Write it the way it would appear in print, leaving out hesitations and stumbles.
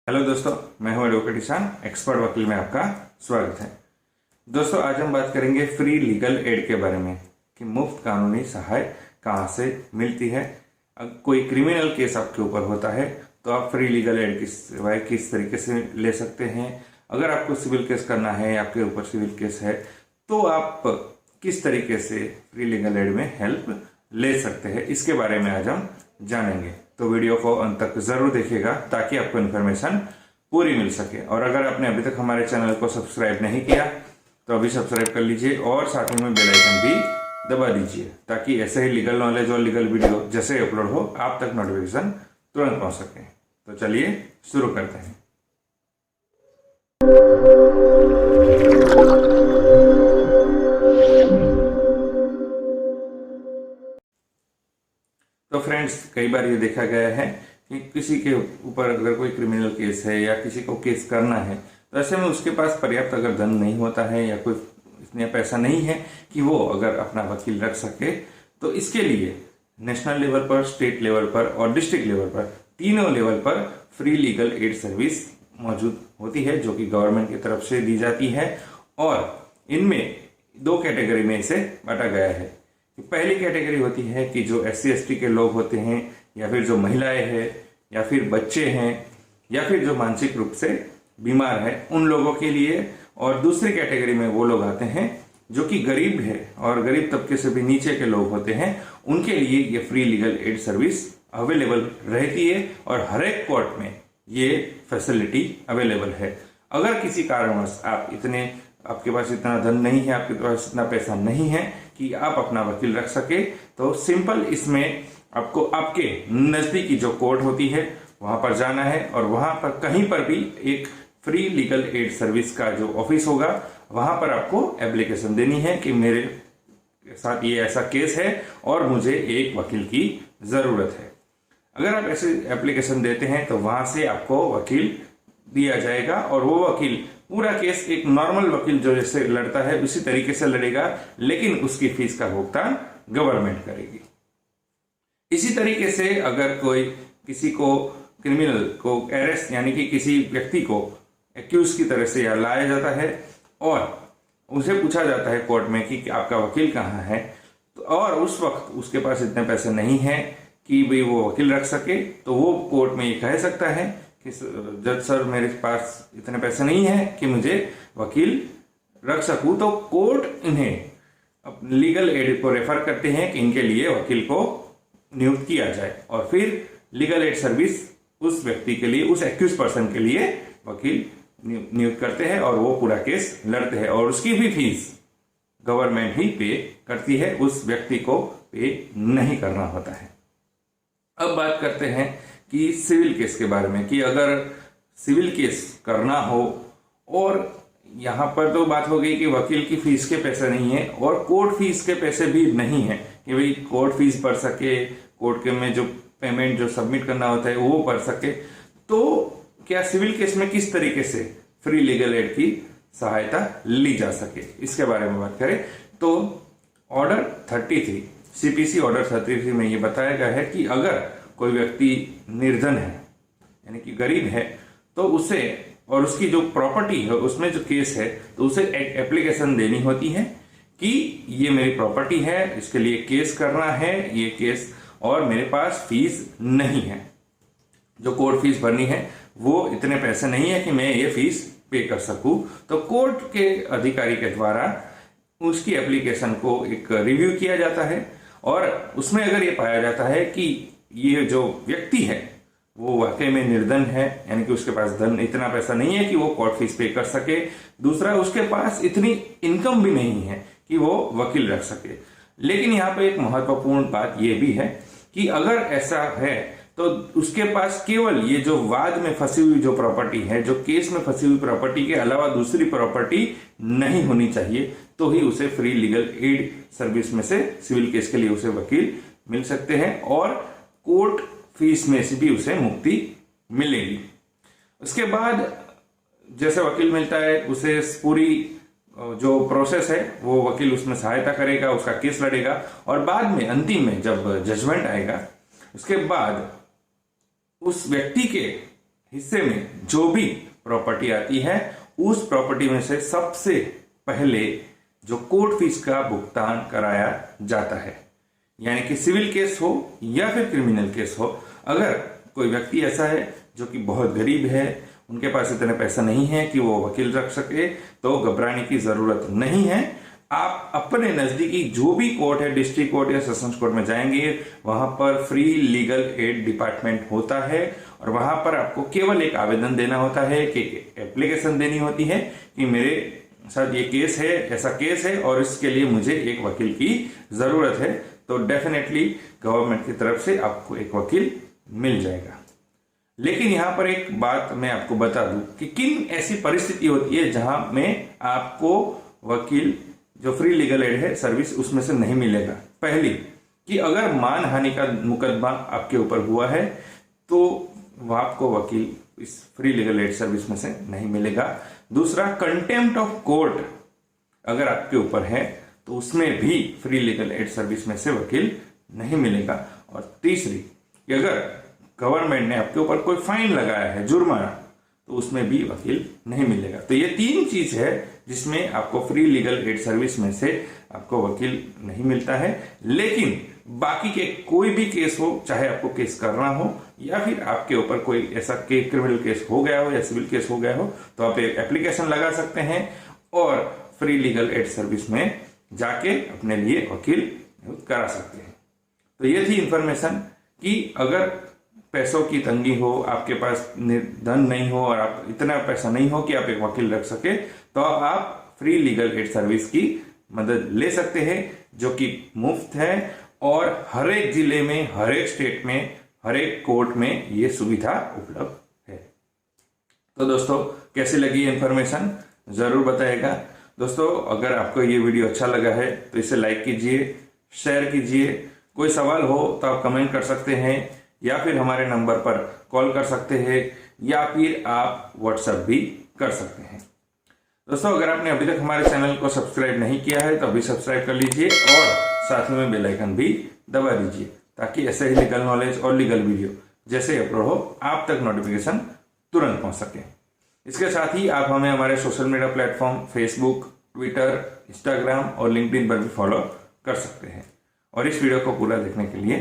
Hello दोस्तों, मैं हूं एडवोकेट ईशान, एक्सपर्ट वकील में आपका स्वागत है। दोस्तों, आज हम बात करेंगे फ्री लीगल एड के बारे में कि मुफ्त कानूनी सहायता कहां से मिलती है। अगर कोई क्रिमिनल केस आपके ऊपर होता है तो आप फ्री लीगल एड की सेवाएं किस तरीके से ले सकते हैं। अगर आपको सिविल केस करना है, आपके ऊपर सिविल केस है, तो आप किस तरीके से फ्री लीगल एड में हेल्प ले सकते हैं, इसके बारे में आज हम जानेंगे। तो वीडियो को अंत तक जरूर देखिएगा ताकि आपको इन्फॉर्मेशन पूरी मिल सके। और अगर आपने अभी तक हमारे चैनल को सब्सक्राइब नहीं किया तो अभी सब्सक्राइब कर लीजिए और साथ ही में बेल आइकन भी दबा दीजिए ताकि ऐसे ही लीगल नॉलेज और लीगल वीडियो जैसे अपलोड हो आप तक नोटिफिकेशन तुरंत पहुंच सके। तो चलिए शुरू करते हैं। तो फ्रेंड्स, कई बार ये देखा गया है कि किसी के ऊपर अगर कोई क्रिमिनल केस है या किसी को केस करना है तो ऐसे में उसके पास पर्याप्त अगर धन नहीं होता है या कोई इतना पैसा नहीं है कि वो अगर अपना वकील रख सके, तो इसके लिए नेशनल लेवल पर, स्टेट लेवल पर और डिस्ट्रिक्ट लेवल पर, तीनों लेवल पर फ्री लीगल एड सर्विस मौजूद होती है जो कि गवर्नमेंट की तरफ से दी जाती है। और इनमें दो कैटेगरी में इसे बांटा गया है। पहली कैटेगरी होती है कि जो SC/ST के लोग होते हैं या फिर जो महिलाएं हैं या फिर बच्चे हैं या फिर जो मानसिक रूप से बीमार है, उन लोगों के लिए। और दूसरी कैटेगरी में वो लोग आते हैं जो कि गरीब है और गरीब तबके से भी नीचे के लोग होते हैं, उनके लिए ये free legal aid service available रहती है और हर एक कोर्ट में ये फैसिलिटी अवेलेबल है। अगर किसी कारणवश आपके पास इतना धन नहीं है, आपके पास इतना पैसा नहीं है कि आप अपना वकील रख सके, तो सिंपल इसमें आपको आपके नजदीकी जो कोर्ट होती है वहां पर जाना है और वहां पर कहीं पर भी एक फ्री लीगल एड सर्विस का जो ऑफिस होगा वहां पर आपको एप्लीकेशन देनी है कि मेरे साथ ये ऐसा केस है और मुझे एक वकील की जरूरत है। अगर आप ऐसे एप्लीकेशन देते हैं तो वहां से आपको वकील दिया जाएगा और वो वकील पूरा केस एक नॉर्मल वकील जो जैसे लड़ता है उसी तरीके से लड़ेगा, लेकिन उसकी फीस का भुगतान गवर्नमेंट करेगी। इसी तरीके से अगर कोई किसी को क्रिमिनल को अरेस्ट यानी कि किसी व्यक्ति को एक्यूज की तरह से या लाया जाता है और उसे पूछा जाता है कोर्ट में कि आपका वकील कहाँ है, तो और उस वक्त उसके पास इतने पैसे नहीं है कि भाई वो वकील रख सके, तो वो कोर्ट में ये कह सकता है कि जज सर, मेरे पास इतने पैसे नहीं है कि मुझे वकील रख सकूं। तो कोर्ट इन्हें लीगल एड को रेफर करते हैं कि इनके लिए वकील को नियुक्त किया जाए और फिर लीगल एड सर्विस उस व्यक्ति के लिए, उस एक्यूज पर्सन के लिए वकील नियुक्त करते हैं और वो पूरा केस लड़ते हैं और उसकी भी फीस गवर्नमेंट ही पे करती है, उस व्यक्ति को पे नहीं करना होता है। अब बात करते हैं कि सिविल केस के बारे में कि अगर सिविल केस करना हो, और यहाँ पर तो बात हो गई कि वकील की फीस के पैसे नहीं है और कोर्ट फीस के पैसे भी नहीं है कि भाई कोर्ट फीस भर सके, कोर्ट के में जो पेमेंट जो सबमिट करना होता है वो भर सके। तो क्या सिविल केस में किस तरीके से फ्री लीगल एड की सहायता ली जा सके, इसके बारे में बात करें तो ऑर्डर 33 CPC ऑर्डर 33 में ये बताया गया है कि अगर कोई व्यक्ति निर्धन है यानी कि गरीब है तो उसे और उसकी जो प्रॉपर्टी है उसमें जो केस है तो उसे एक एप्लीकेशन देनी होती है कि ये मेरी प्रॉपर्टी है, इसके लिए केस करना है, ये केस और मेरे पास फीस नहीं है, जो कोर्ट फीस भरनी है वो इतने पैसे नहीं है कि मैं ये फीस पे कर सकूं। तो कोर्ट के अधिकारी के द्वारा उसकी एप्लीकेशन को एक रिव्यू किया जाता है और उसमें अगर ये पाया जाता है कि ये जो व्यक्ति है वो वाकई में निर्धन है, यानी कि उसके पास धन इतना पैसा नहीं है कि वो कोर्ट फीस पे कर सके, दूसरा उसके पास इतनी इनकम भी नहीं है कि वो वकील रख सके। लेकिन यहाँ पे एक महत्वपूर्ण बात ये भी है कि अगर ऐसा है तो उसके पास केवल ये जो वाद में फंसी हुई जो प्रॉपर्टी है, जो केस में फंसी हुई प्रॉपर्टी के अलावा दूसरी प्रॉपर्टी नहीं होनी चाहिए, तो ही उसे फ्री लीगल एड सर्विस में से सिविल केस के लिए उसे वकील मिल सकते हैं और कोर्ट फीस में से भी उसे मुक्ति मिलेगी। उसके बाद जैसे वकील मिलता है उसे पूरी जो प्रोसेस है वो वकील उसमें सहायता करेगा, उसका केस लड़ेगा और बाद में अंतिम में जब जजमेंट आएगा उसके बाद उस व्यक्ति के हिस्से में जो भी प्रॉपर्टी आती है उस प्रॉपर्टी में से सबसे पहले जो कोर्ट फीस का भुगतान कराया जाता है। यानी कि सिविल केस हो या फिर क्रिमिनल केस हो, अगर कोई व्यक्ति ऐसा है जो कि बहुत गरीब है, उनके पास इतने पैसा नहीं है कि वो वकील रख सके, तो घबराने की जरूरत नहीं है। आप अपने नजदीकी जो भी कोर्ट है, डिस्ट्रिक्ट कोर्ट या सेशंस कोर्ट में जाएंगे, वहां पर फ्री लीगल एड डिपार्टमेंट होता है और वहां पर आपको केवल एक आवेदन देना होता है कि एप्लीकेशन देनी होती है कि मेरे साथ ये केस है, ऐसा केस है और इसके लिए मुझे एक वकील की जरूरत है। तो डेफिनेटली गवर्नमेंट की तरफ से आपको एक वकील मिल जाएगा। लेकिन यहां पर एक बात मैं आपको बता दूं कि किन ऐसी परिस्थिति होती है जहां में आपको वकील जो फ्री लीगल एड है सर्विस उसमें से नहीं मिलेगा। पहली कि अगर मानहानि का मुकदमा आपके ऊपर हुआ है तो आपको वकील इस फ्री लीगल एड सर्विस में से नहीं मिलेगा। दूसरा, कंटेम्प्ट ऑफ कोर्ट अगर आपके ऊपर है तो उसमें भी फ्री लीगल एड सर्विस में से वकील नहीं मिलेगा। और तीसरी कि अगर गवर्नमेंट ने आपके ऊपर कोई फाइन लगाया है, जुर्माना, तो उसमें भी वकील नहीं मिलेगा। तो ये 3 चीज है जिसमें आपको फ्री लीगल एड सर्विस में से आपको वकील नहीं मिलता है। लेकिन बाकी के कोई भी केस हो, चाहे आपको केस करना हो या फिर आपके ऊपर कोई ऐसा क्रिमिनल केस हो गया हो या सिविल केस हो गया हो, तो आप एक एप्लीकेशन लगा सकते हैं और फ्री लीगल एड सर्विस में जाके अपने लिए वकील करा सकते हैं। तो ये थी इंफॉर्मेशन कि अगर पैसों की तंगी हो, आपके पास धन नहीं हो और आप इतना पैसा नहीं हो कि आप एक वकील रख सके, तो आप फ्री लीगल एड सर्विस की मदद ले सकते हैं जो कि मुफ्त है और हर एक जिले में, हर एक स्टेट में, हर एक कोर्ट में ये सुविधा उपलब्ध है। तो दोस्तों, कैसी लगी ये इंफॉर्मेशन जरूर बताइएगा। दोस्तों, अगर आपको ये वीडियो अच्छा लगा है तो इसे लाइक कीजिए, शेयर कीजिए। कोई सवाल हो तो आप कमेंट कर सकते हैं या फिर हमारे नंबर पर कॉल कर सकते हैं या फिर आप व्हाट्सएप भी कर सकते हैं। दोस्तों, अगर आपने अभी तक हमारे चैनल को सब्सक्राइब नहीं किया है तो अभी सब्सक्राइब कर लीजिए और साथ में बेल आइकन भी दबा दीजिए ताकि ऐसे ही लीगल नॉलेज और लीगल वीडियो जैसे अपलोड हो आप तक नोटिफिकेशन तुरंत पहुंच सके। इसके साथ ही आप हमें हमारे social media platform Facebook, Twitter, Instagram और लिंक्डइन पर भी फॉलो कर सकते हैं। और इस वीडियो को पूरा देखने के लिए